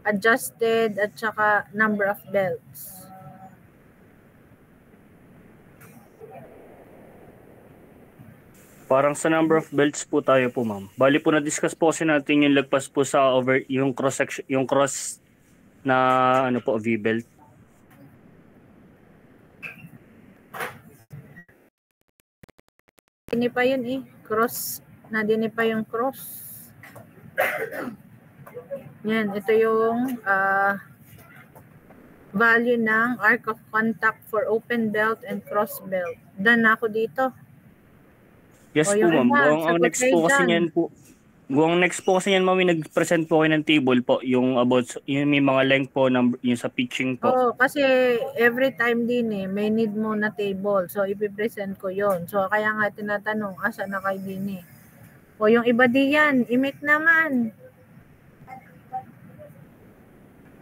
adjusted, at saka number of belts. Parang sa number of belts po tayo po, ma'am. Bali po na-discuss po kasi natin yung lagpas po sa yung cross section, yung cross na ano po, V-belt. Dini pa yun eh. Cross. Dini pa yung cross. Yan. Ito yung value ng arc of contact for open belt and cross belt. Done na ako dito. Yes po, ma'am. Ang next po kasi niyan po, ang next po kasi niyan, ma'am, nag-present po kayo ng table po, yung about, yung may mga length po, yung sa pitching po. Oo, kasi every time din eh, may need mo na table. So, ipipresent ko yon. So, kaya nga tinatanong, asa na kayo din eh. O, yung iba diyan, imit naman.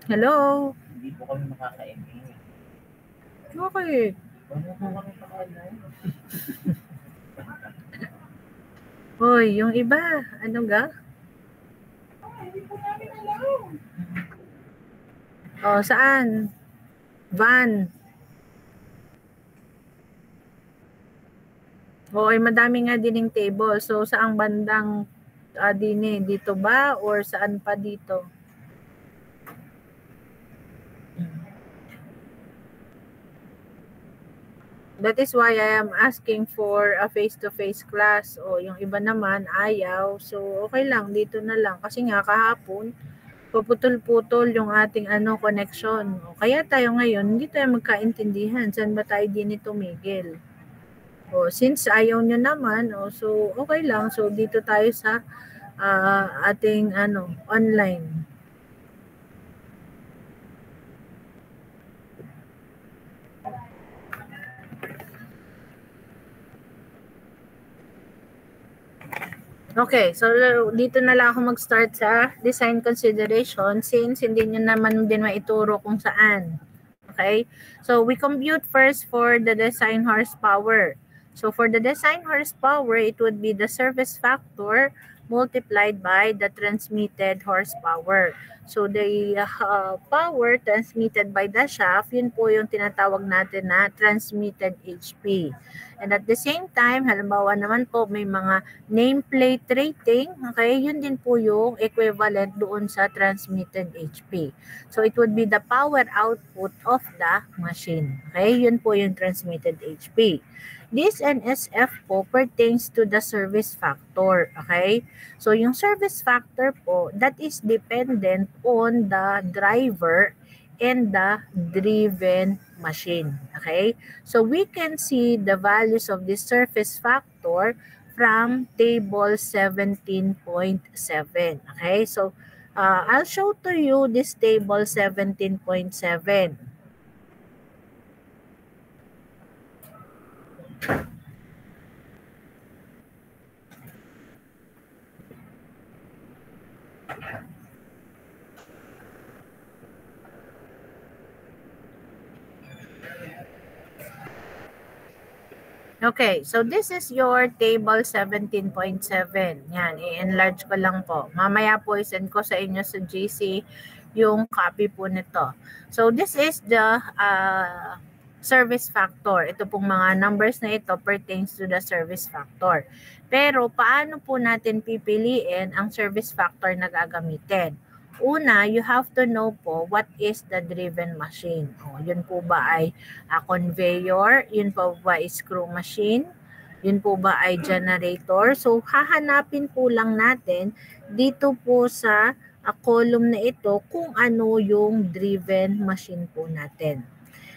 Hello? Hindi po kami makaka-MA. Bakit? Ano po kami makaka-live? Hoy, yung iba, ano ga? Hindi po namin alam. O, saan? Van. O, ay madami nga dining table. So, saang bandang din eh? Dito ba? Or saan pa dito? That is why I am asking for a face-to-face class. O, yung iba naman, ayaw. So, okay lang. Dito na lang. Kasi nga, kahapon, puputol-putol yung ating connection. O, kaya tayo ngayon, hindi tayo magkaintindihan. Saan ba tayo din tumigil? O, since ayaw nyo naman, so, okay lang. So, dito tayo sa ating online. Okay, so dito na lang ako mag-start sa design consideration since hindi nyo naman din maituro kung saan. Okay, so we compute first for the design horsepower. So for the design horsepower, it would be the service factor multiplied by the transmitted horsepower. So the power transmitted by the shaft, yun po yung tinatawag natin na transmitted HP. And at the same time, halimbawa naman po may mga nameplate rating, okay, yun din po yung equivalent doon sa transmitted HP. So it would be the power output of the machine. Okay, yun po yung transmitted HP. This NSF po pertains to the service factor. Okay, so yung service factor po, that is dependent on the driver and the driven machine. Okay, so we can see the values of the surface factor from table 17.7. Okay, so I'll show to you this table 17.7. Okay, so this is your table 17.7. Yan, i-enlarge ko lang po. Mamaya po isend ko sa inyo sa GC yung copy po nito. So this is the service factor. Ito pong mga numbers na ito pertains to the service factor. Pero paano po natin pipiliin ang service factor na gagamitin? Una, you have to know po what is the driven machine. O, yun po ba ay conveyor? Yun po ba ay screw machine? Yun po ba ay generator? So, hahanapin po lang natin dito po sa column na ito kung ano yung driven machine po natin.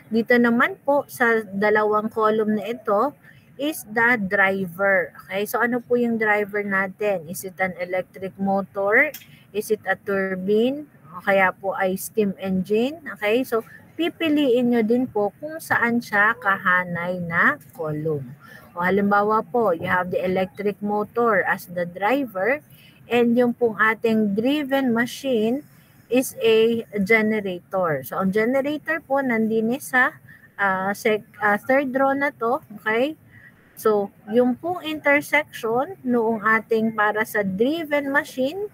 Dito naman po sa dalawang column na ito is the driver. Okay, so ano po yung driver natin? Is it an electric motor? Is it a turbine? O kaya po ay steam engine? Okay, so pipiliin nyo din po kung saan siya kahanay na column. O halimbawa po, you have the electric motor as the driver and yung pong ating driven machine is a generator. So, ang generator po nandun sa third row na to, okay? So, yung pong intersection noong ating para sa driven machine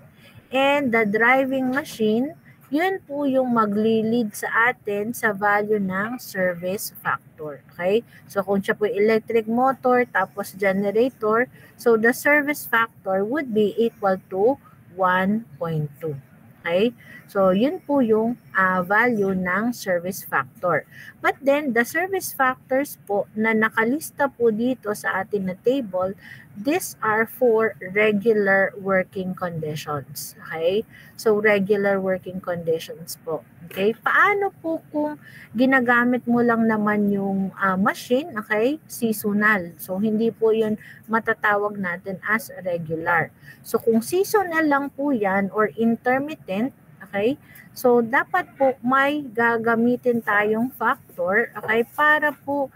and the driving machine, yun po yung magli-lead sa atin sa value ng service factor. Okay? So kung siya po electric motor tapos generator, so the service factor would be equal to 1.2. Okay? So, yun po yung value ng service factor. But then, the service factors po na nakalista po dito sa atin na table, these are for regular working conditions. Okay? So, regular working conditions po. Okay? Paano po kung ginagamit mo lang naman yung machine, okay? Seasonal. So, hindi po yun matatawag natin as regular. So, kung seasonal lang po yan or intermittent, okay? So, dapat po may gagamitin tayong factor, okay? Para po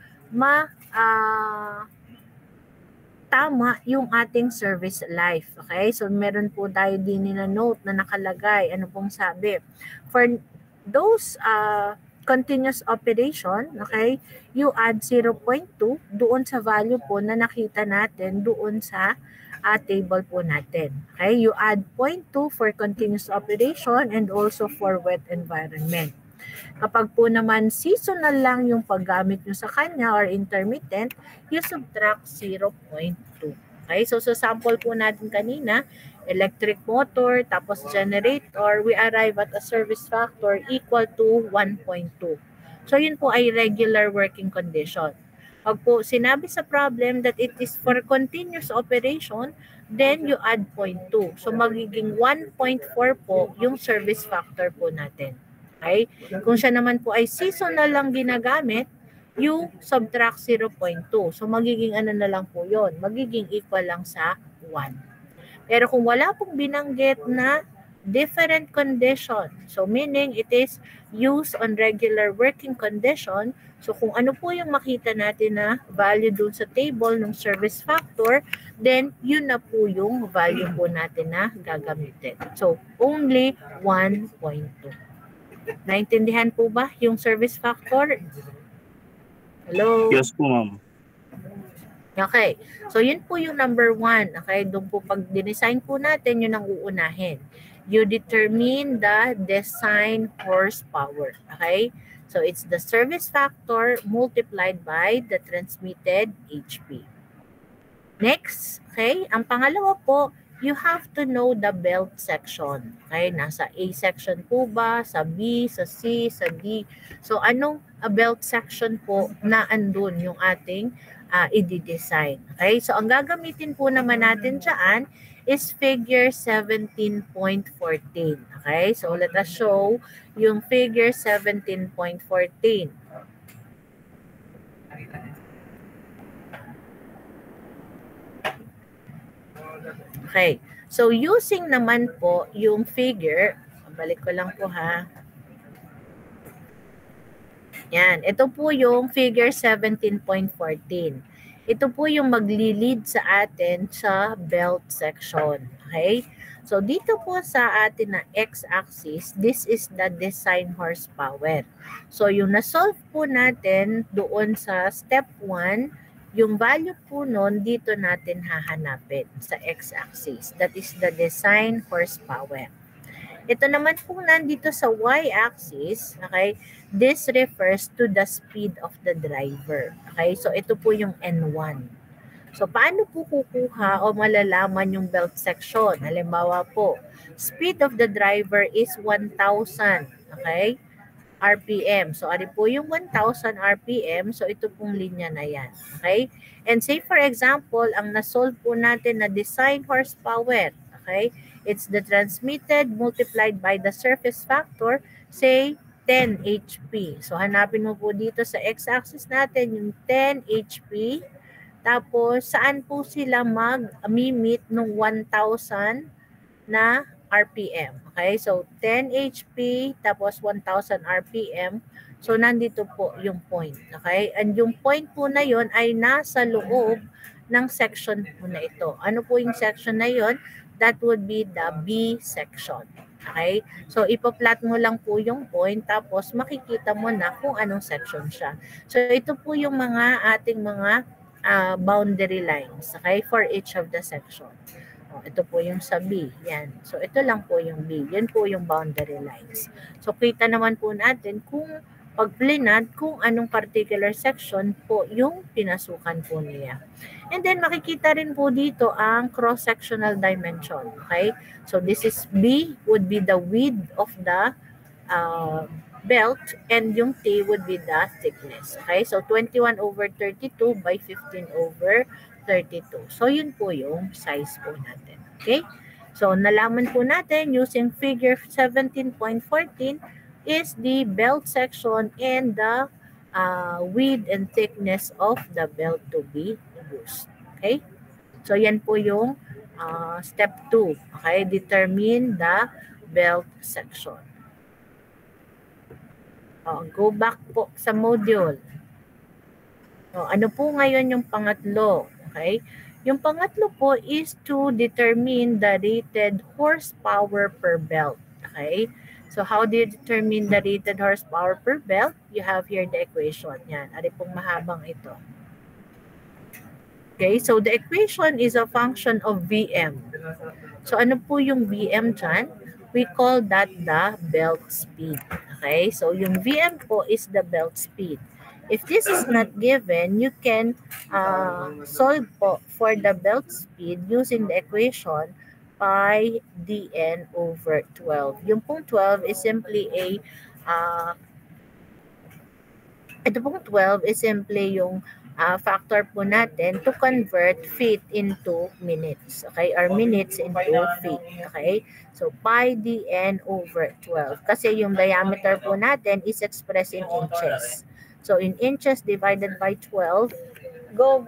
tama yung ating service life, okay? So, meron po tayo din na note na nakalagay. Ano pong sabi? For those continuous operation, okay, you add 0.2 doon sa value po na nakita natin doon sa table po natin. Okay, you add 0.2 for continuous operation and also for wet environment. Kapag po naman seasonal lang yung paggamit nyo sa kanya or intermittent, you subtract 0.2. Okay, so sa sample po natin kanina, electric motor, tapos generator, we arrive at a service factor equal to 1.2. So yun po ay regular working condition. Pag po sinabi sa problem that it is for continuous operation, then you add 0.2. So magiging 1.4 po yung service factor po natin. Okay? Kung siya naman po ay seasonal lang ginagamit, you subtract 0.2. So magiging ano na lang po yun? Magiging equal lang sa 1. Pero kung wala pong binanggit na different condition, so meaning it is used on regular working condition, so kung ano po yung makita natin na value dun sa table ng service factor, then yun na po yung value po natin na gagamitin. So only 1.2. Naintindihan po ba yung service factor? Hello? Yes po, ma'am. Okay. So, yun po yung number 1. Okay. Doon po pag dinesign po natin, yun ang uunahin. You determine the design horsepower. Okay. So, it's the service factor multiplied by the transmitted HP. Next. Okay. Ang pangalawa po, you have to know the belt section. Okay. Nasa A section po ba? Sa B, sa C, sa D. So, anong belt section po na andun yung ating i-design. Okay? So, ang gagamitin po naman natin dyan is figure 17.14. Okay? So, let us show yung figure 17.14. Okay. So, using naman po yung figure, balik ko lang po ha. Yan. Ito po yung figure 17.14. Ito po yung magli-lead sa atin sa belt section. Okay? So, dito po sa atin na x-axis, this is the design horsepower. So, yung na-solve po natin doon sa step 1, yung value po nun, dito natin hahanapin sa x-axis. That is the design horsepower. Ito naman po nandito sa y-axis, okay, this refers to the speed of the driver. Okay, so ito po yung N1. So paano po kukuha o malalaman yung belt section? Halimbawa po, speed of the driver is 1,000, okay, RPM. So ari po yung 1,000 RPM, so ito pong linya na yan. Okay, and say for example, ang nasolve po natin na design horsepower, okay, it's the transmitted multiplied by the surface factor, say 10 HP. So, hanapin mo po dito sa x-axis natin yung 10 HP. Tapos, saan po sila mag-meet ng 1,000 na RPM. Okay? So, 10 HP tapos 1,000 RPM. So, nandito po yung point. Okay? And yung point po na yon ay nasa loob ng section po na ito. Ano po yung section na yon? That would be the B section. Okay? So, ipa-plot mo lang po yung point tapos makikita mo na kung anong section siya. So, ito po yung mga ating mga boundary lines, okay, for each of the section. Ito po yung sa B. Yan. So, ito lang po yung B. Yan po yung boundary lines. So, kita naman po natin kung pag plinad, kung anong particular section po yung pinasukan po niya. And then, makikita rin po dito ang cross-sectional dimension. Okay? So, this is B would be the width of the belt and yung T would be the thickness. Okay? So, 21/32 by 15/32. So, yun po yung size po natin. Okay? So, nalaman po natin using figure 17.14 is the belt section and the width and thickness of the belt to be used. Okay? So, yan po yung step 2. Okay? Determine the belt section. Go back po sa module. Ano po ngayon yung pangatlo? Okay? Yung pangatlo po is to determine the rated horsepower per belt. Okay? So, how do you determine the rated horsepower per belt? You have here the equation. Yan. Ari pong mahabang ito. Okay? So, the equation is a function of Vm. So, ano po yung Vm dyan? We call that the belt speed. Okay? So, yung Vm po is the belt speed. If this is not given, you can solve po for the belt speed using the equation pi dn over 12. Yung pong 12 is simply a ito pong 12 is simply yung factor po natin to convert feet into minutes. Okay? Or minutes into feet. Okay? So, pi dn over 12. Kasi yung diameter po natin is expressed in inches. So, in inches divided by 12, go.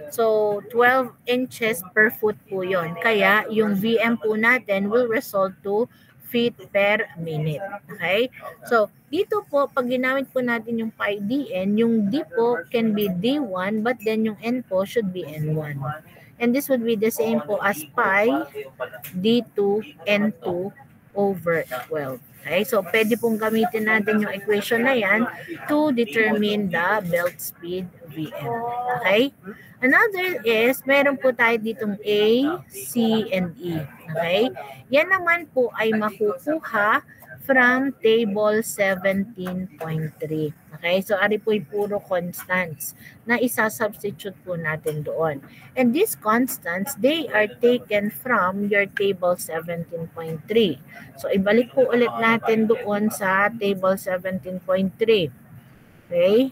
So, 12 inches per foot po yun. Kaya, yung VM po natin will result to feet per minute. Okay? So, dito po, pag ginamit po natin yung pi dn, yung d po can be d1, but then yung n po should be n1. And this would be the same po as pi d2 n2 over 12. Okay? So, pwede pong gamitin natin yung equation na yan to determine the belt speed VM. Okay? Another is, meron po tayo ditong A, C, and E. Okay? Yan naman po ay makukuha from table 17.3. Okay? So, ari po ay puro constants na isa-substitute po natin doon. And these constants, they are taken from your table 17.3. So, ibalik po ulit natin doon sa table 17.3. Okay?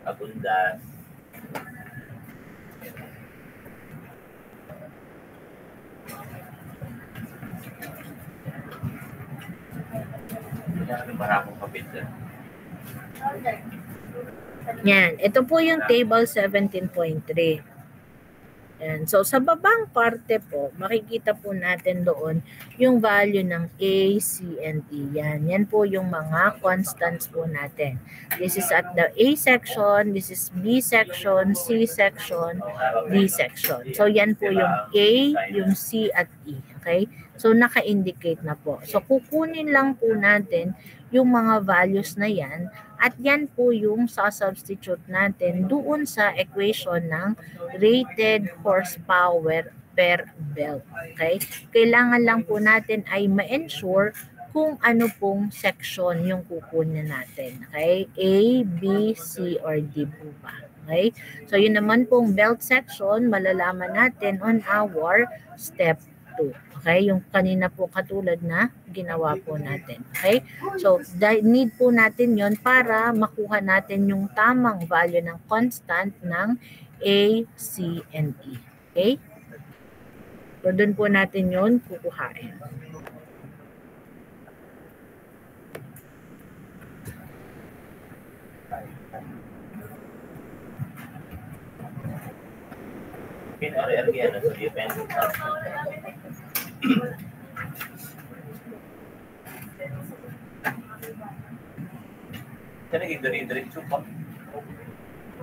Abundan. Maraming kapit dyan. Yan. Ito po yung table 17.3. Yan. So, sa babang parte po, makikita po natin doon yung value ng A, C, and E. Yan. Yan po yung mga constants po natin. This is at the A section, this is B section, C section, D section. So, yan po yung A, yung C, at E. Okay? So, naka-indicate na po. So, kukunin lang po natin yung mga values na yan at yan po yung sa-substitute natin doon sa equation ng rated horsepower per belt. Okay? Kailangan lang po natin ay ma-ensure kung ano pong section yung kukunin natin. Okay? A, B, C, or D po ba? Okay? So, yun naman pong belt section, malalaman natin on our step 2. Okay? Yung kanina po katulad na ginawa po natin. Okay? So, need po natin yon para makuha natin yung tamang value ng constant ng A, C, and E. Okay? So, doon po natin yon kukuhain. Pinari-ariyan sa defense. Kasi naging-diretso pa.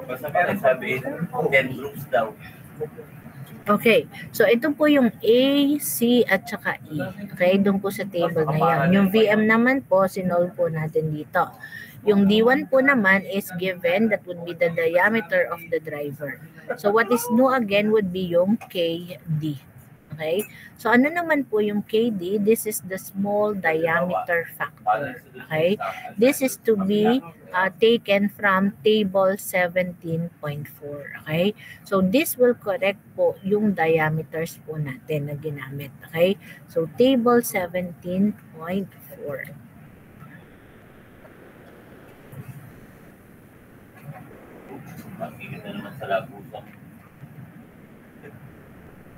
Basta pa sabihin, 10 groups daw. Okay. So, ito po yung A, C, at saka E. Okay? Doon po sa table na yan. Yung VM naman po, sinolve po natin dito. Yung D1 po naman is given, that would be the diameter of the driver. So what is new again would be yung KD. Okay? So ano naman po yung KD? This is the small diameter factor. Okay? This is to be taken from table 17.4. Okay? So this will correct po yung diameters po natin na ginamit. Okay? So table 17.4. Nakikita naman sa labusan.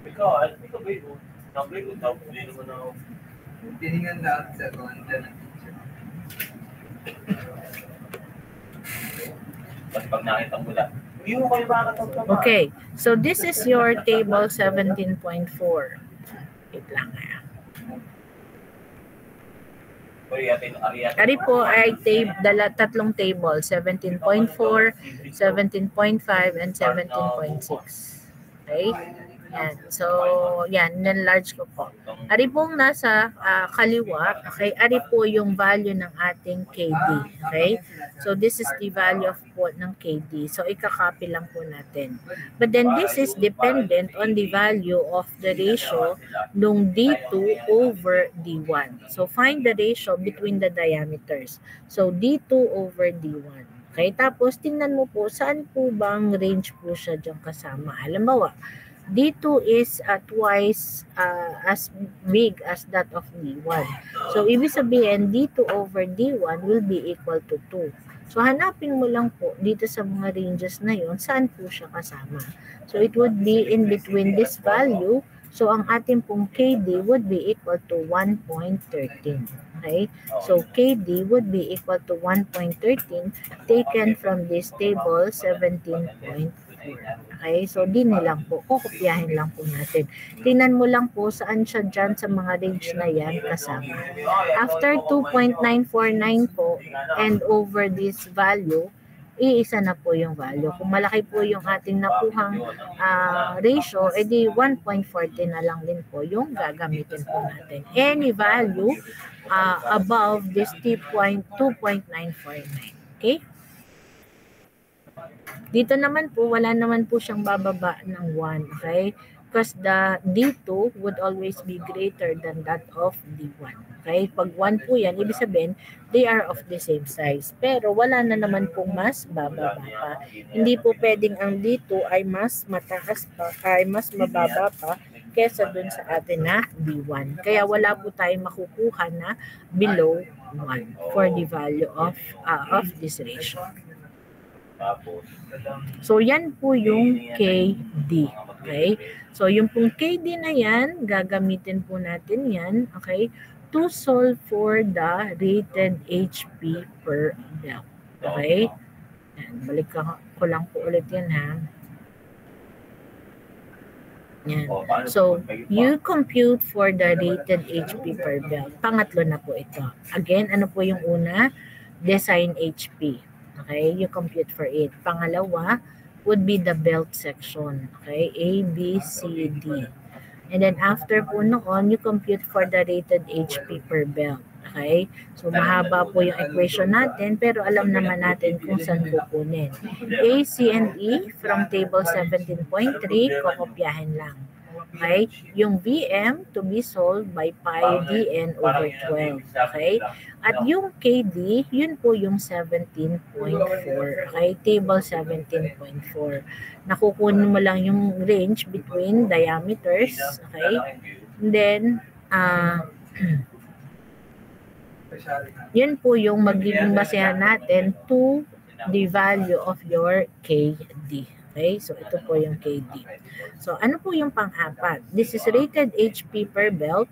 Ikaw ba yun? Sabi ko, tapos hindi naman ako. Tiningan lahat sa content. Tapos pag nakita mo lang, hindi mo kayo makakatapos. Okay, so this is your table 17.4. Wait lang. Ari po ay tatlong table, 17.4, 17.5, and 17.6. Okay? Yan. So, yan, enlarge ko po. Ari pong nasa kaliwa, okay, ari po yung value ng ating KD. Okay? So, this is the value of po ng KD. So, ikakopy lang po natin. But then, this is dependent on the value of the ratio nung D2 over D1. So, find the ratio between the diameters. So, D2 over D1. Okay? Tapos, tingnan mo po, saan po bang range po siya dyan kasama? Halimbawa, D2 is twice as big as that of D1. So, ibig sabihin, D2 over D1 will be equal to 2. So, hanapin mo lang po dito sa mga ranges na yon saan po siya kasama. So, it would be in between this value. So, ang ating pong KD would be equal to 1.13. Okay? So, KD would be equal to 1.13 taken from this table 17.4. Okay, so din lang po, kukopyahin lang po natin. Tingnan mo lang po saan siya dyan sa mga range na yan kasama. After 2.949 po and over this value, iisa na po yung value. Kung malaki po yung ating nakuhang ratio, edi 1.14 na lang din po yung gagamitin po natin. Any value above this 2.949. Okay? Dito naman po, wala naman po siyang bababa ng 1, okay? Because the D2 would always be greater than that of D1. Okay? Pag 1 po yan, ibig sabihin, they are of the same size. Pero wala na naman pong mas bababa pa. Hindi po pwedeng ang D2 ay mas mataas pa, ay mas mababa pa kesa dun sa atin na D1. Kaya wala po tayong makukuha na below 1 for the value of this ratio. So, yan po yung KD. Okay? So, yung pong KD na yan, gagamitin po natin yan, okay, to solve for the rated HP per belt. Okay? Yan, balik ko lang po ulit yan, ha? Yan. So, you compute for the rated HP per belt. Pangatlo na po ito. Again, ano po yung una? Design HP. Okay, you compute for it. Pangalawa would be the belt section. Okay, A, B, C, D. And then after po noon, you compute for the rated HP per belt. Okay, so mahaba po yung equation natin, pero alam naman natin kung saan kukunin. A, C, and E from table 17.3, kokopyahin lang. Okay, yung VM to be solved by pi dn over 12. Okay, at yung KD, yun po yung 17.4. Okay, table 17.4. Nakukunin mo lang yung range between diameters. Okay, and then, yun po yung magiging basehan natin to the value of your KD. Okay, so ito po yung KD. So, ano po yung pang-apat? This is rated HP per belt.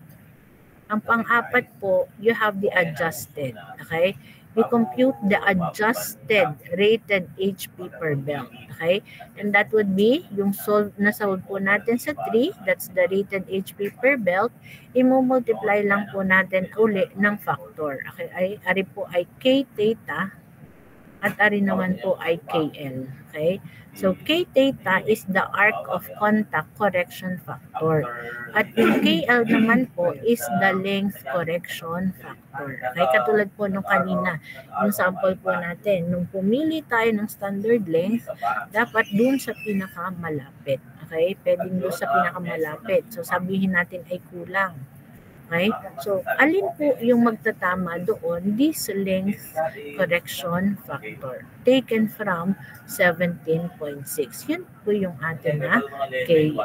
Ang pang-apat po, you have the adjusted. Okay? You compute the adjusted rated HP per belt. Okay? And that would be yung na-solve po natin sa 3. That's the rated HP per belt. I-multiply lang po natin uli ng factor. Okay? Ari po ay K theta at ari naman po ay KL. Okay? So, K theta is the arc of contact correction factor. At yung KL naman po is the length correction factor. Okay? Katulad po nung kanina, yung sample po natin. Nung pumili tayo ng standard length, dapat dun sa pinakamalapit. Okay? Pwedeng dun sa pinakamalapit. So, sabihin natin ay kulang. Okay? So, alin po yung magtatama doon? This length correction factor taken from 17.6. Yun po yung ating na KL.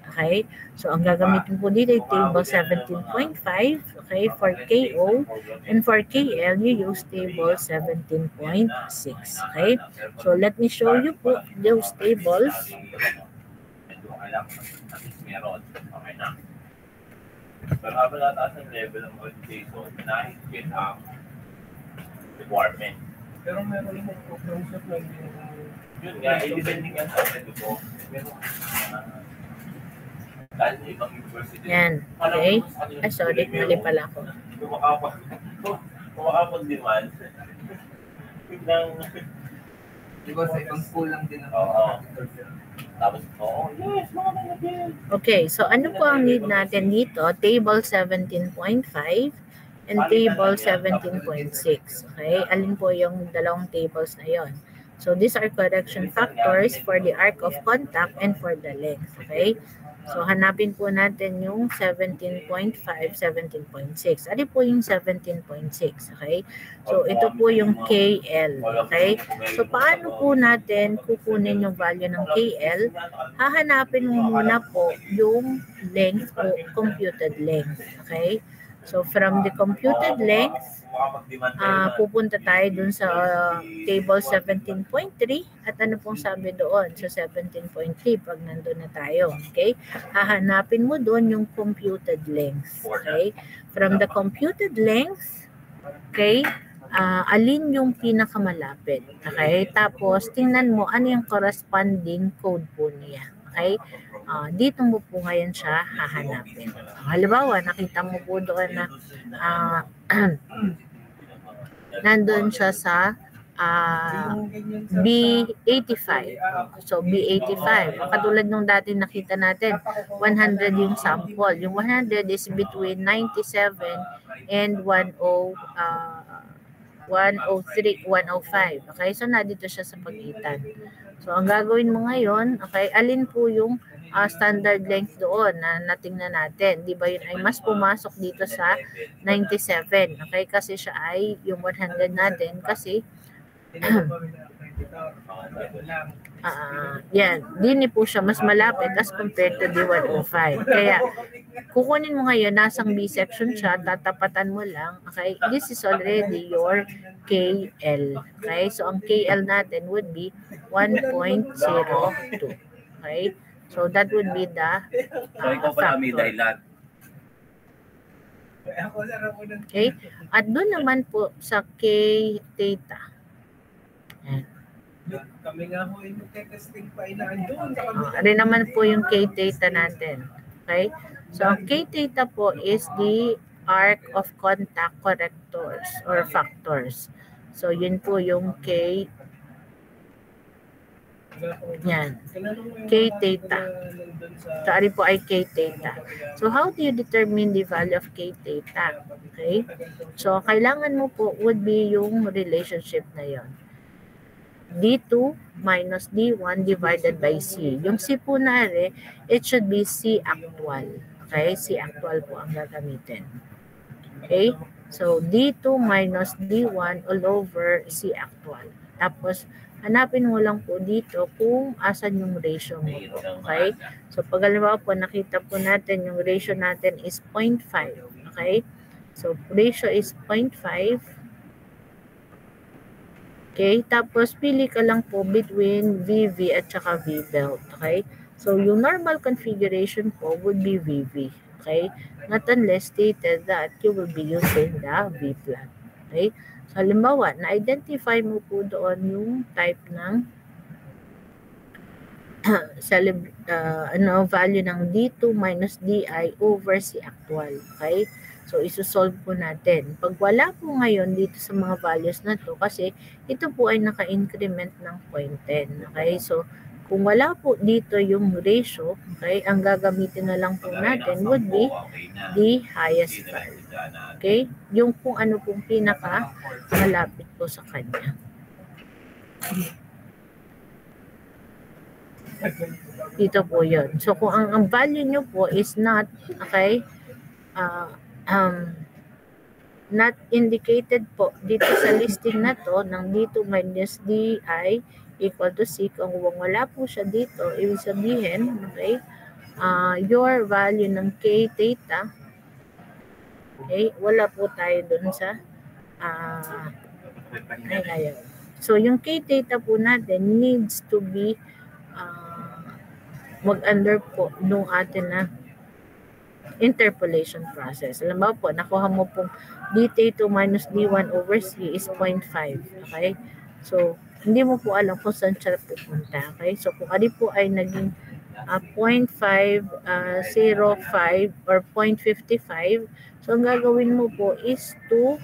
Okay? So, ang gagamitin po dito ay table 17.5. Okay? For KO. And for KL, you use table 17.6. Okay? So, let me show you po those tables. Pero habang nataas ang level ng organization, nahihigit ang requirement. Pero meron mo proposal lang yung... Yun nga, depending nga sa atin ito. Meron dahil sa ibang university. Yan. Okay? Ay, sorry. Mali pala ako. Kumakapag-demand. Biglang... Diba sa ibang school lang din ang... Oo. Tapos, oo, yes, mga nalagyan. Okay, so ano po ang need natin dito? Table 17.5 and table 17.6. Okay, alin po yung dalawang tables na yon? So these are correction factors for the arc of contact and for the length. Okay, so hanapin po natin yung 17.5, 17.6. Ano po yung 17.6? Okay, so ito po yung KL. Okay, so paano po natin kukunin yung value ng KL? Hahanapin mo muna po yung length po, computed length. Okay, so from the computed length, pupunta tayo dun sa table 17.3 at ano pong sabi doon sa 17.3 pag nandun na tayo. Okay, hahanapin mo doon yung computed length. Okay, from the computed length, okay, alin yung pinakamalapit. Okay, tapos tingnan mo ano yung corresponding code po niya. Okay, dito mo po ngayon siya hahanapin. Halimbawa, nakita mo po doon na nandun siya sa B85. So, B85. Katulad nung dati nakita natin, 100 yung sample. Yung 100 is between 97 and 103, 105. Okay, so nandito siya sa pagitan. So, ang gagawin mo ngayon, okay, alin po yung standard length doon na natingnan natin. Di ba yun ay mas pumasok dito sa 97. Okay, kasi siya ay yung 100 natin kasi yan, din po siya mas malapit as compared to the 105. Kaya, kukunin mo ngayon, nasang B section siya, tatapatan mo lang. Okay, this is already your KL. Okay, so ang KL natin would be 1.02. Okay, so that would be the factor. Okay, at doon naman po sa K theta. Kami nga ho yung testing pa inaandun. Rin naman po yung K theta natin. Okay, so ang K theta po is the arc of contact correctors or factors. So yun po yung K. Yan. K theta. So, ari po ay K theta. So, how do you determine the value of K theta? Okay? So, kailangan mo po would be yung relationship na yon. D2 minus D1 divided by C. Yung C po na ari, it should be C actual. Okay? C actual po ang gagamitin. Okay? So, D2 minus D1 all over C actual. Tapos, hanapin mo lang po dito kung asan yung ratio mo po. Okay? So, pag halimbawa po, nakita po natin yung ratio natin is 0.5. Okay? So, ratio is 0.5. Okay? Tapos, pili ka lang po between VV at saka V-belt. Okay? So, yung normal configuration po would be VV. Okay? Not unless stated that you will be using the V-flat. Okay? So, halimbawa, na-identify mo po doon yung type ng value ng D2 minus DI over C actual. Okay? So, isosolve po natin. Pag wala po ngayon dito sa mga values na to, kasi ito po ay naka-increment ng 0.10. Okay? So, kung wala po dito yung ratio, okay, ang gagamitin na lang po natin would be the highest value. Okay? Yung kung ano pong pinaka malapit po sa kanya. Dito po yun. So, kung ang value nyo po is not, okay, not indicated po dito sa listing na to ng D2 minus DI equal to C, kung wala po siya dito, ibig sabihin, okay, your value ng K theta, okay, wala po tayo dun sa So, yung K theta po natin needs to be mag-under po nung atin na interpolation process. Alam mo po, nakuha mo pong D2 minus D1 over C is 0.5. Okay? So, hindi mo po alam kung saan siya pupunta. Okay? So, kung ano po ay naging 0.505 or 0.55, so, ang gagawin mo po is to,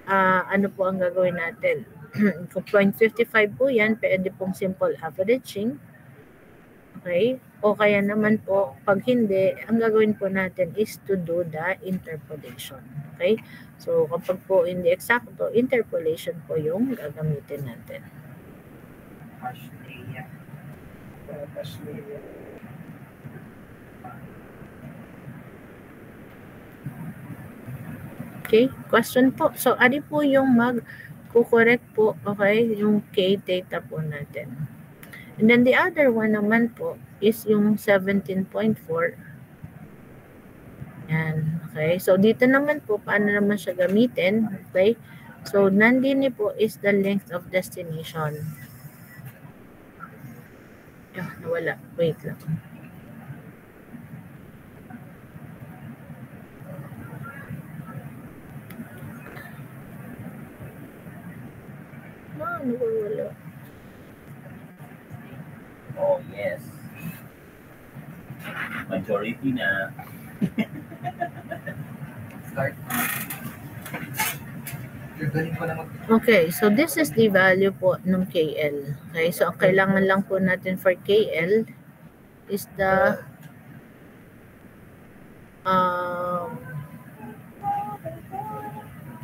ano po ang gagawin natin? Kung 0.55 po yan, pwede pong simple averaging. Okay? O kaya naman po, pag hindi, ang gagawin po natin is to do the interpolation. Okay? So, kapag po hindi eksakto, interpolation po yung gagamitin natin. Okay? Question po. So, ano po yung mag-correct po, okay, yung K theta po natin. And then the other one naman po is yung 17.4. Yan. Okay. So, dito naman po, paano naman siya gamitin? Okay. So, nandini po is the length of destination. Nawala. Wait lang. Nawala. Oh, yes. Majority na. Start. Okay, so this is the value po ng KL. Okay, so ang kailangan lang po natin for KL is the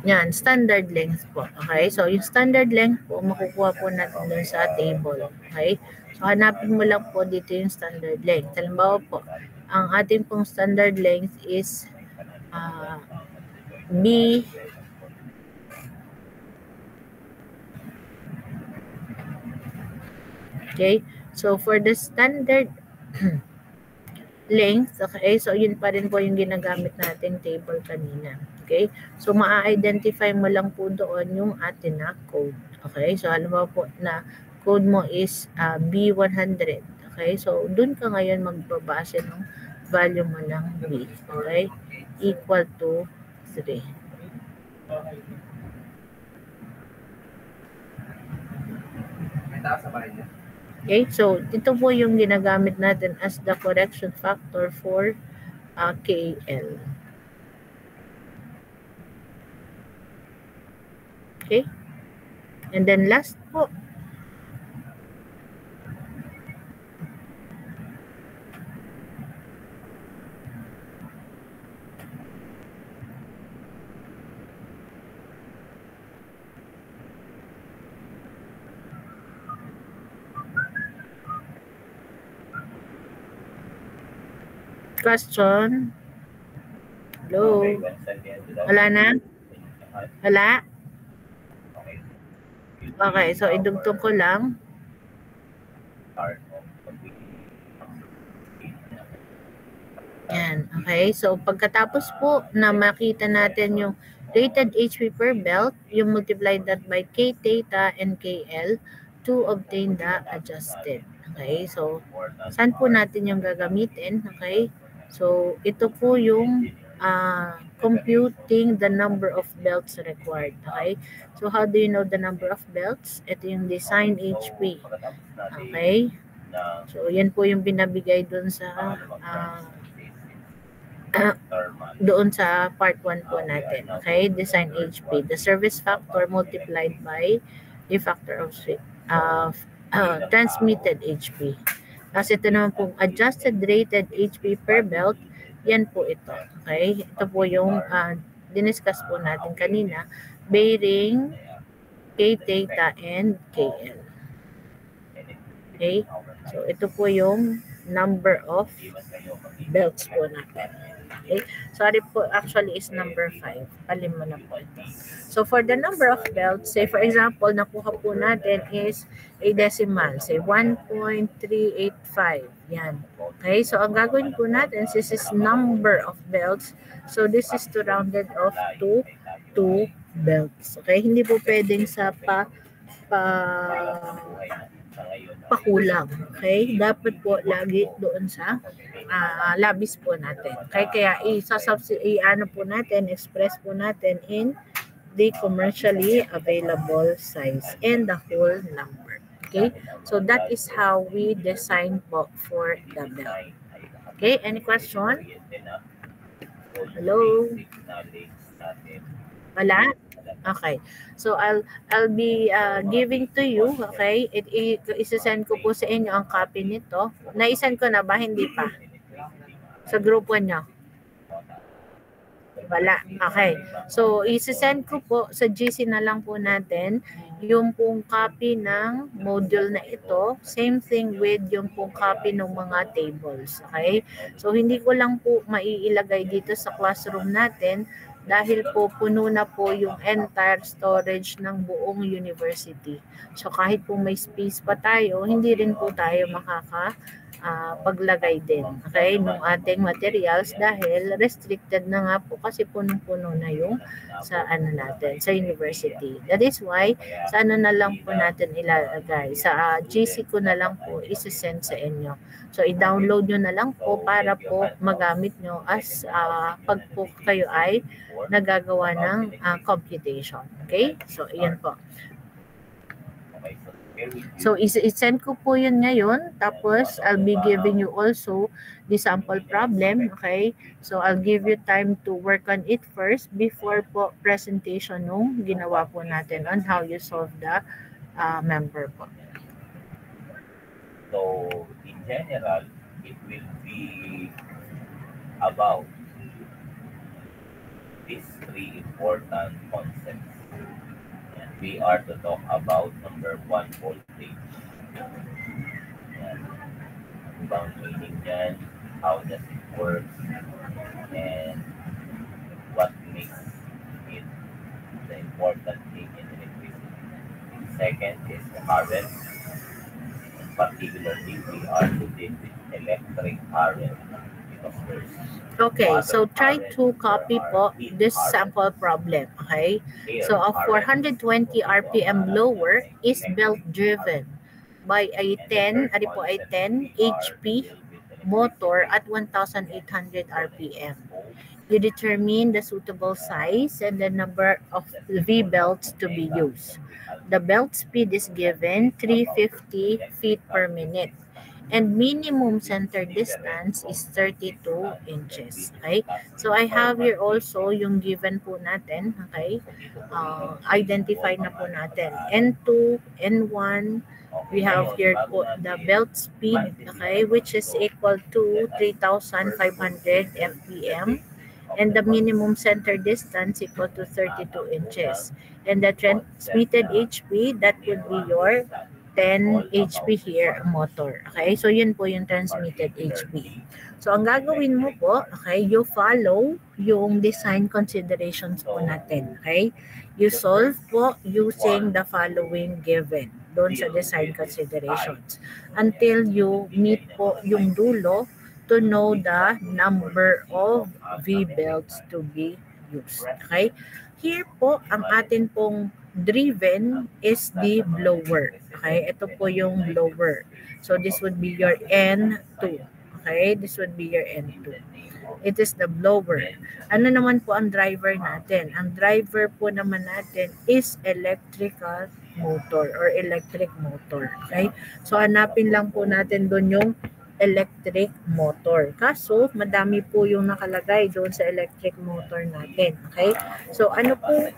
yan, standard length po. Okay, so yung standard length po, makukuha po natin dun sa table. Okay, so hanapin mo lang po dito yung standard length. Halimbawa po, ang ating pong standard length is B. Okay, so for the standard length, okay, so yun pa rin po yung ginagamit natin table kanina. Okay, so ma-identify mo lang po doon yung atin na code. Okay, so halimbawa po na code mo is B100. Okay, so dun ka ngayon magbabase ng value mo ng B. Okay, equal to 3. May taas sa bahay niya. Okay, so ito po yung ginagamit natin as the correction factor for KL. Okay, and then last po, question. Hello? Wala na? Wala? Okay, so idugtong ko lang. Yan, okay. So pagkatapos po na makita natin yung rated HP per belt, you multiply that by K theta and KL to obtain the adjusted. Okay, so saan po natin yung gagamitin? Okay, so ito po yung computing the number of belts required. Okay, so how do you know the number of belts? Ito yung design HP. Okay, So, yan po yung binabigay dun sa doon sa part 1 po natin. Okay? Design HP. The service factor multiplied by the factor of transmitted HP. Kasi ito naman po, adjusted rated HP per belt, yan po ito. Okay? Ito po yung diniscuss po natin kanina. Bearing, K-theta, and KL. Okay? So, ito po yung number of belts po natin. Okay? Sorry po, actually is number 5. Palin mo na po ito. So, for the number of belts, say for example, nakuha po natin is a decimal. Say 1.385. Yan. Okay? So, ang gagawin po natin, this is number of belts. So, this is to rounded off to 2 belts. Okay? Hindi po pwedeng sa pakulang. Okay? Dapat po lagi doon sa labis po natin. Okay? Kaya ano po natin, express po natin in the commercially available size and the whole number. Okay? So that is how we design po for the belt. Okay? Any question? Hello? Wala? Okay. So I'll be giving to you, okay? Isasend ko po sa inyo ang copy nito. Naisend ko na ba? Hindi pa. Sa group 1 nyo. Wala. Okay. So isasend ko po sa GC na lang po natin yung pong copy ng module na ito. Same thing with yung pong copy ng mga tables. Okay? So hindi ko lang po maiilagay dito sa classroom natin dahil po puno na po yung entire storage ng buong university. So kahit po may space pa tayo, hindi rin po tayo paglagay din, okay, ng ating materials dahil restricted na nga po kasi punong-puno na yung sa natin, sa university. That is why, sa na lang po natin ilalagay. Sa GC ko na lang po isi-send sa inyo. So, i-download nyo na lang po para po magamit nyo as pag po kayo ay nagagawa ng computation. Okay? So, iyan po. So, i-send ko po yun ngayon. Tapos, I'll be giving you also the sample problem. Okay? So, I'll give you time to work on it first before po presentation nung ginawa po natin on how you solve the member po. So, in general, it will be about these 3 important concepts. We are to talk about number 1, voltage. Ang bang meaning dyan, how does it work, and what makes it the important thing in electricity. Second is the current. Particularly, we are to deal with electric current because there's okay, so try to copy po this sample problem, okay? So a 420 RPM blower is belt driven by a 10 HP motor at 1,800 RPM. You determine the suitable size and the number of V-belts to be used. The belt speed is given 350 feet per minute. And minimum center distance is 32 inches. Okay? So, I have here also yung given po natin. Okay? Identify na po natin. N2, N1. We have here po the belt speed, okay, which is equal to 3,500 FPM. And the minimum center distance equal to 32 inches. And the transmitted HP, that would be your 10 HP here motor. Okay? So, yun po yung transmitted HP. So, ang gagawin mo po, okay, you follow yung design considerations po natin. Okay? You solve po using the following given doon sa design considerations until you meet po yung dulo to know the number of V-belts to be used. Okay? Here po, ang atin pong driven is the blower. Okay? Ito po yung blower. So, this would be your N2. Okay? This would be your N2. It is the blower. Ano naman po ang driver natin? Ang driver po naman natin is electrical motor or electric motor. Okay? So, hanapin lang po natin doon yung electric motor. Kaso, madami po yung nakalagay doon sa electric motor natin. Okay? So, ano po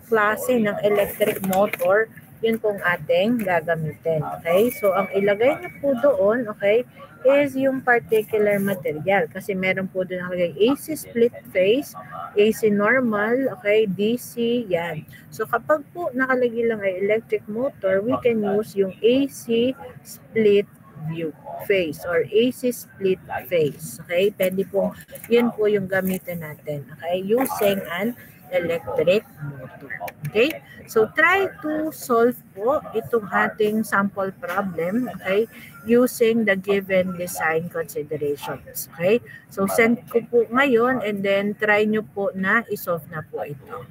klase ng electric motor? Yun pong ating gagamitin. Okay? So, ang ilagay na po doon, okay, is yung particular material. Kasi meron po doon nakalagay AC split phase, AC normal, okay, DC, yan. So, kapag po nakalagay lang ay electric motor, we can use yung AC split view phase or AC split phase. Okay? Pwede po, yun po yung gamitin natin. Okay? Using an electric motor. Okay? So, try to solve po itong ating sample problem, okay, using the given design considerations. Okay? So, send ko po ngayon and then try nyo po na isolve na po ito.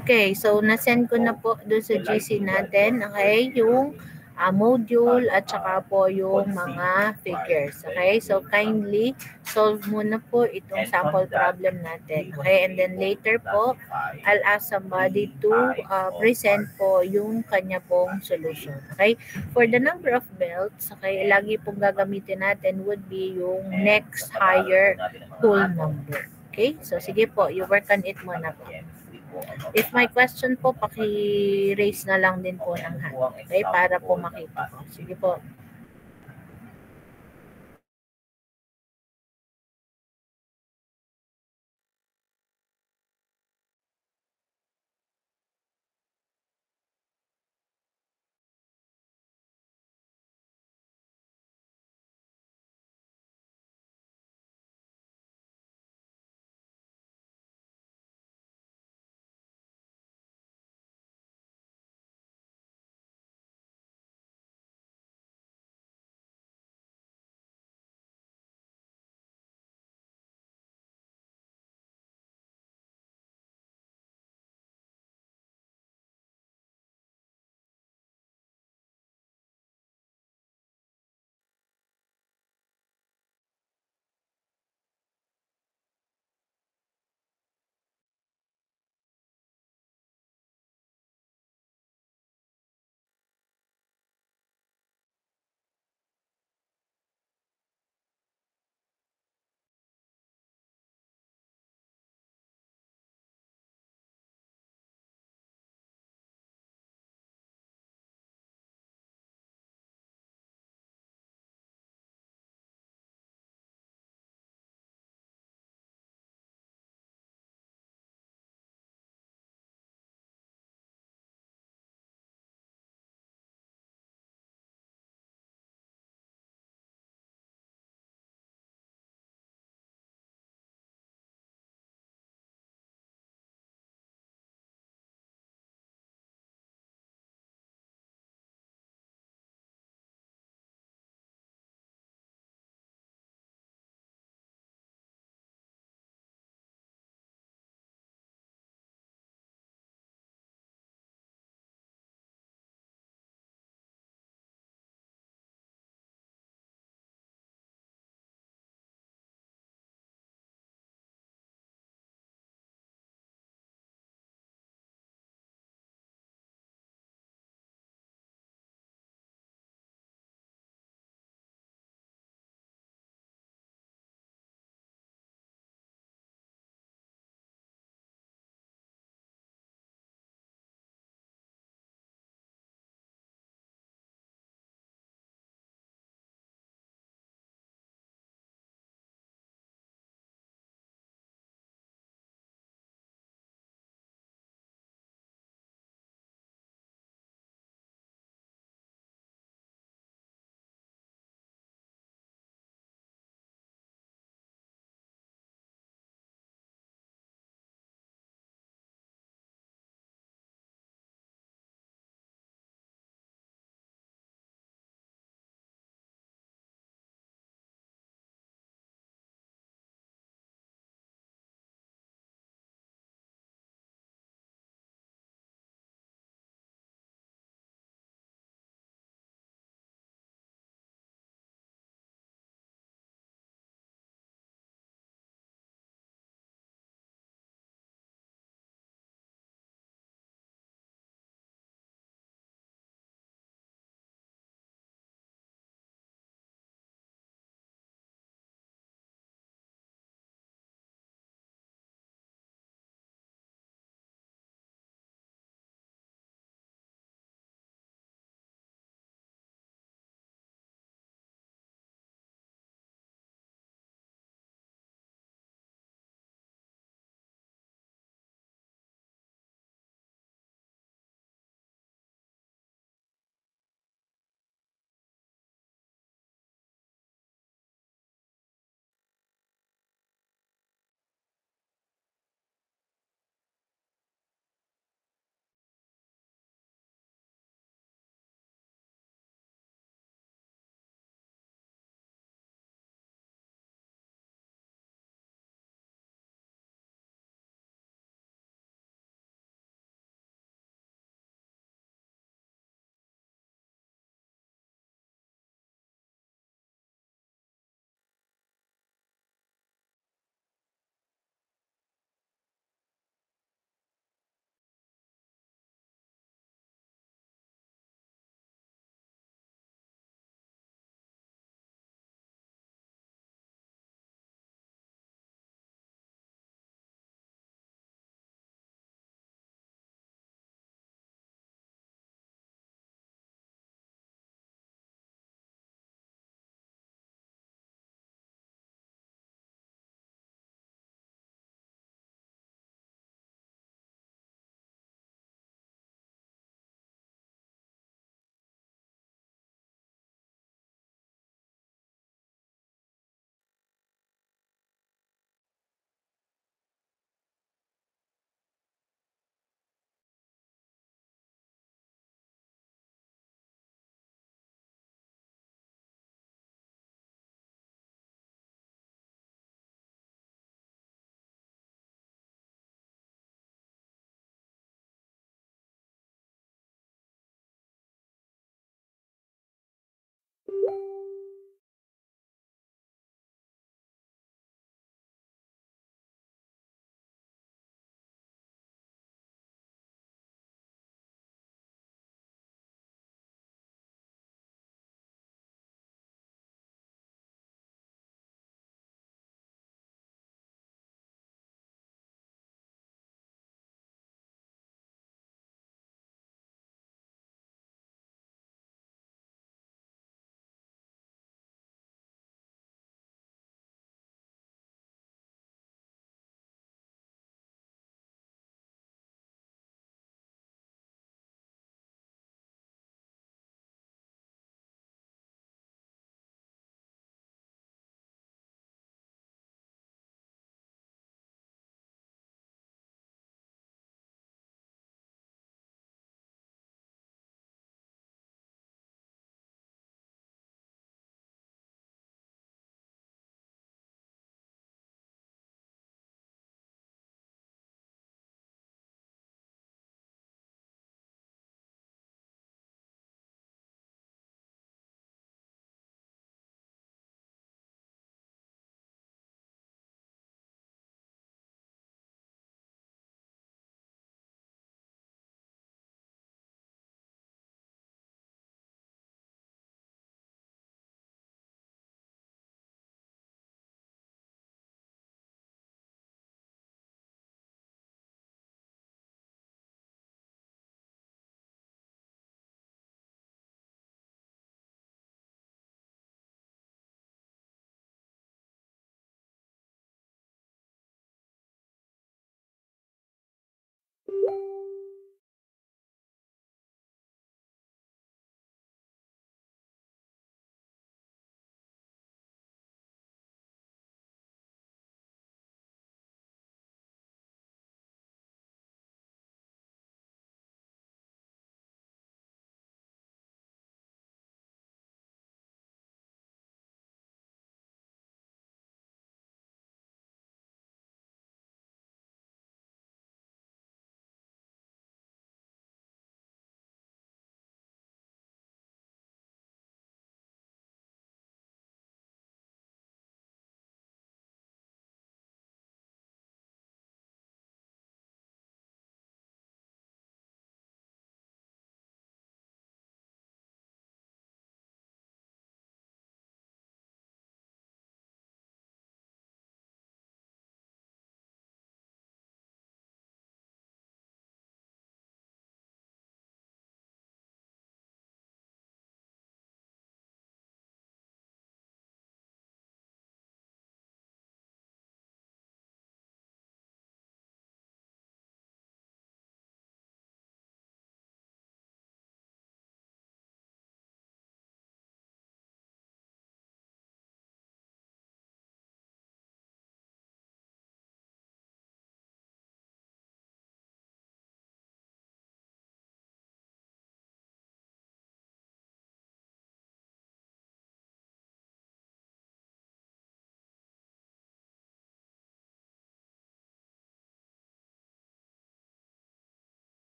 Okay, so nasend ko na po doon sa GC natin, okay, yung module at saka po yung mga figures. Okay, so kindly solve muna po itong sample problem natin. Okay, and then later po, I'll ask somebody to present po yung kanya pong solution. Okay, for the number of belts, okay, lagi pong gagamitin natin would be yung next higher whole number. Okay, so sige po, you work on it muna po. If may question po, paki-raise na lang din po ng hand. Okay, para po makita po. Sige po.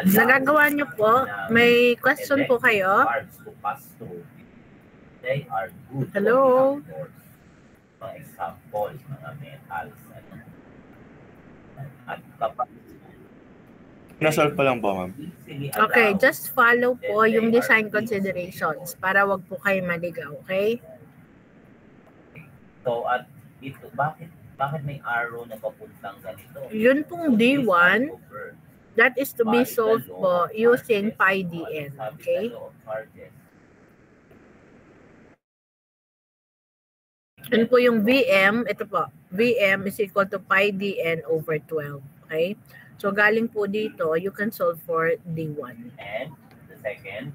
Nagagawa nyo po? May question po kayo? They are good. Hello? Mga example, mga metals. At kapag Nasolve pa lang po, ma'am. Okay, just follow po yung design considerations para wag po kayo maligaw, okay? So, at ito, bakit may arrow na papuntang ganito? Yun pong D1, that is to be solved po using PyDN, okay? Yun po yung VM, ito po, VM is equal to PyDN over 12, okay? So, galing po dito, you can solve for D1. And the second,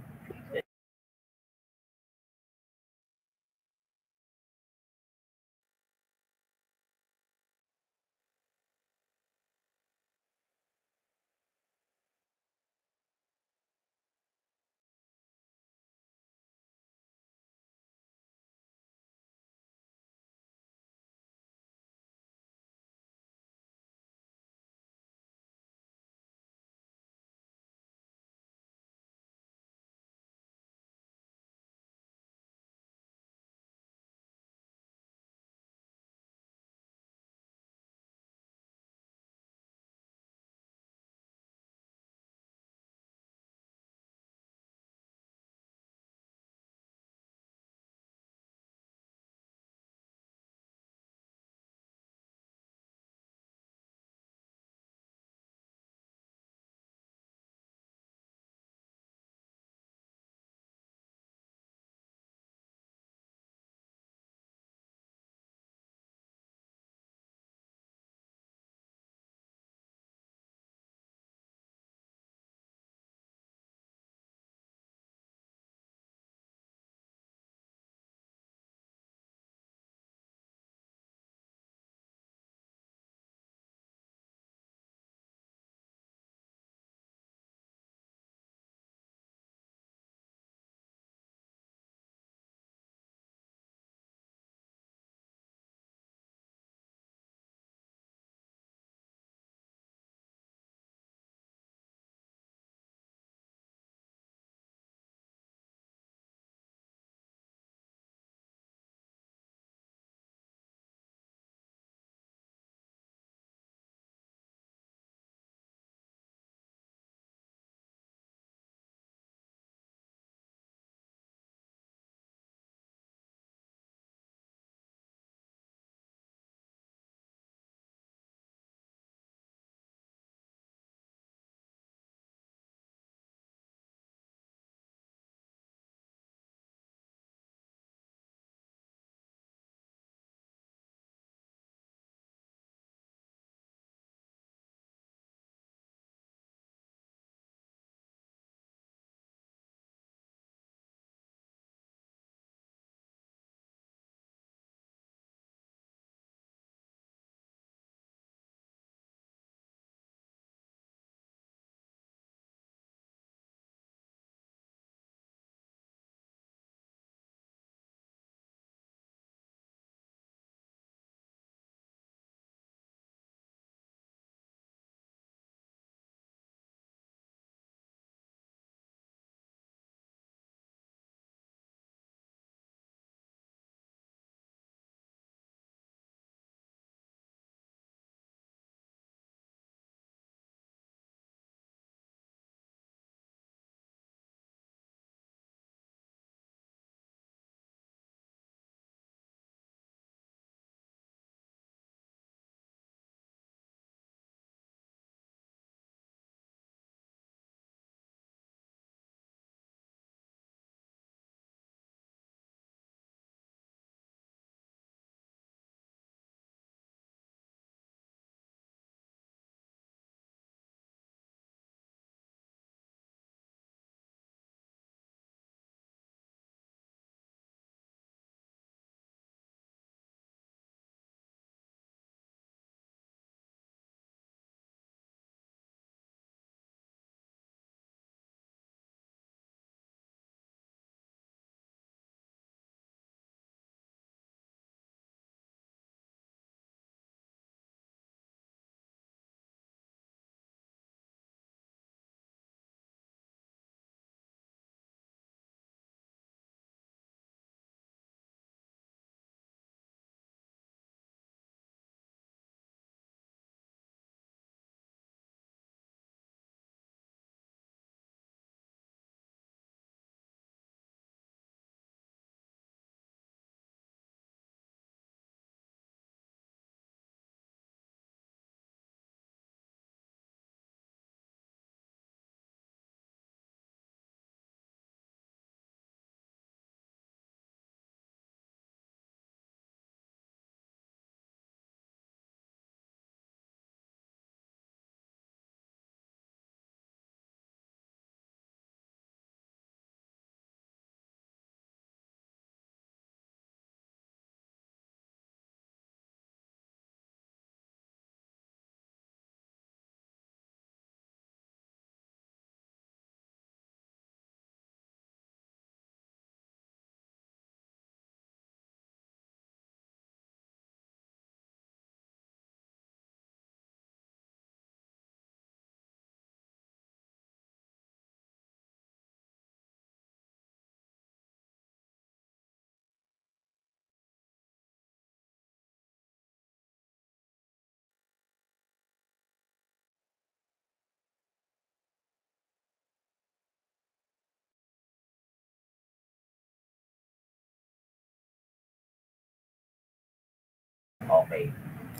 Okay.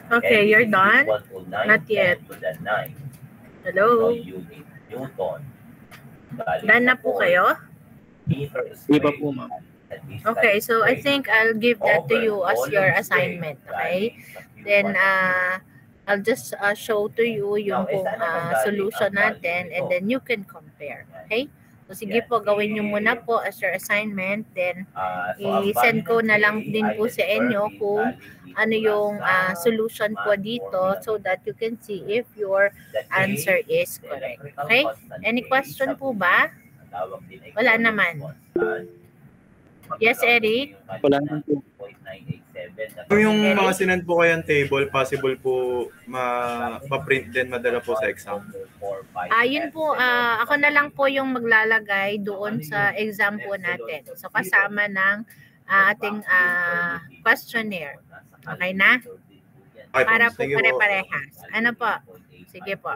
Okay, And you're this is done? equal to 9 Not yet. to the 9. Hello? No unit Newton. Galing Done sa na po force, kayo? meter Di pa squared. po, ma'am. At this Okay, time so I squared think I'll give that to over you as your volume assignment, squared okay? galing sa Q1 Then, at I'll just show to you yung Now, pong saan nakagaling solution ang value natin and nito? then you can compare, okay? So, sige Yan, po, gawin nyo eh, muna po as your assignment. Then, so ang i-send value ko ng na lang K din po ay sa inyo determined kung galing dito ano lang yung sa solution po math dito formula. so that you can see if your The K, answer is the correct. electrical Okay? constant Any K question sa po physics, ba? ang tawag din ay Wala Coulomb's naman. constant. Yes, Eric? Wala naman po. 0.987 Kung yung Eric? mga sinend po kayong table, possible po ma-print din madala po sa exam. Yun po, ako na lang po yung maglalagay doon sa exam po natin. So, kasama ng ating questionnaire. Okay na? Okay Para po Thank you po. pare-parehas. Ano po? Sige po.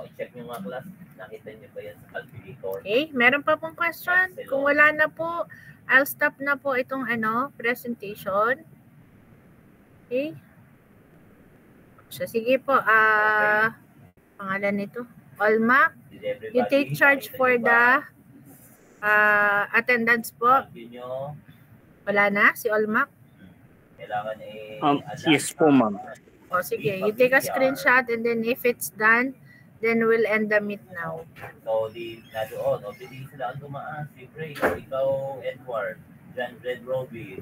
I-check nyo nga class. Nakita nyo ba yan sa calculator? Okay, meron pa pong question? Kung wala na po, I'll stop na po itong presentation. Okay? So, sige po, pangalan nito, Olma, you take charge for the attendance po. Wala na, si Olma? Kailangan Yes po, ma'am. O, sige, you take a screenshot and then if it's done, then we'll end the meet now. So, na doon, o pili sila ang tumaas. Si Bray, ikaw, Edward, John Red Robin.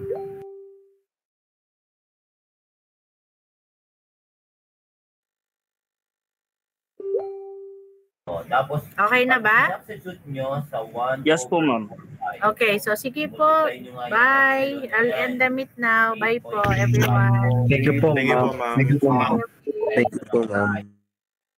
O, tapos, Okay na ba? substitute nyo sa 1 Yes po, ma'am. Okay, so sige po. Bye. I'll end the meet now. Bye po, everyone. Thank you po, Thank you po, ma'am. ma'am. Thank you po, ma'am. Okay. Thank you po, ma'am.